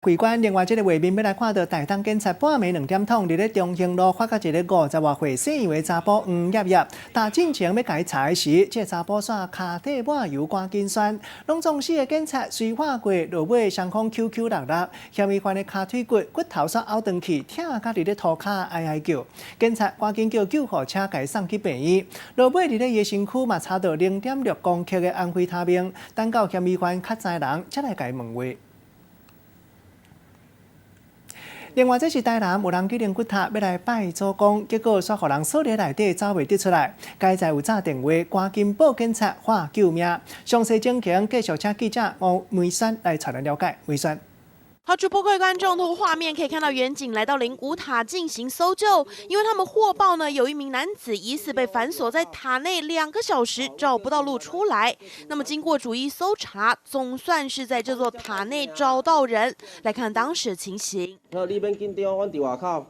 会馆另外一个画面要来看到大东警察半暝2点钟，伫咧中兴路发觉一个50多岁姓杨的查甫黄叶叶，但进前要甲伊查的时，这查甫煞脚底抹油赶紧酸，拢总死的警察随划过，落尾双方 QQ66，嫌疑犯的骹腿骨头煞凹断去，疼甲伫咧涂骹哀哀叫，警察赶紧叫救护车甲伊送去病院，落尾伫咧伊的身躯嘛查到0.6公克的安非他命，等到嫌疑犯较知人，才来甲伊问话。 另外，这是台南有人去灵骨塔要来拜祖公，结果煞互人锁伫内底，走袂得出来。该在有打电话，赶紧报警察，喊救命。详细情形继续请记者吴梅山来采访了解。梅山。 好，直播各位观众，通过画面可以看到远警来到灵骨塔进行搜救，因为他们获报呢，有一名男子疑似被反锁在塔内2个小时，找不到路出来。那么经过逐一搜查，总算是在这座塔内找到人。来看当时的情形。你免紧张，阮伫外口。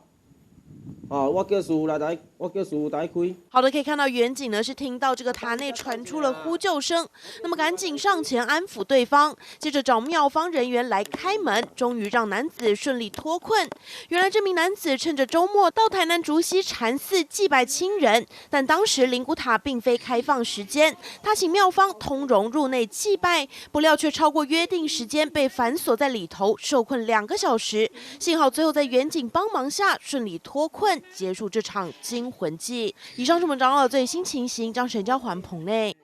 我叫师傅来，开。好的，可以看到远景呢是听到这个塔内传出了呼救声，那么赶紧上前安抚对方，接着找庙方人员来开门，终于让男子顺利脱困。原来这名男子趁着周末到台南竹溪禅寺祭拜亲人，但当时灵骨塔并非开放时间，他请庙方通融入内祭拜，不料却超过约定时间，被反锁在里头，受困2个小时。幸好最后在远景帮忙下顺利脱困，结束这场惊魂记。以上是我们掌握的最新情形，张神交还棚内。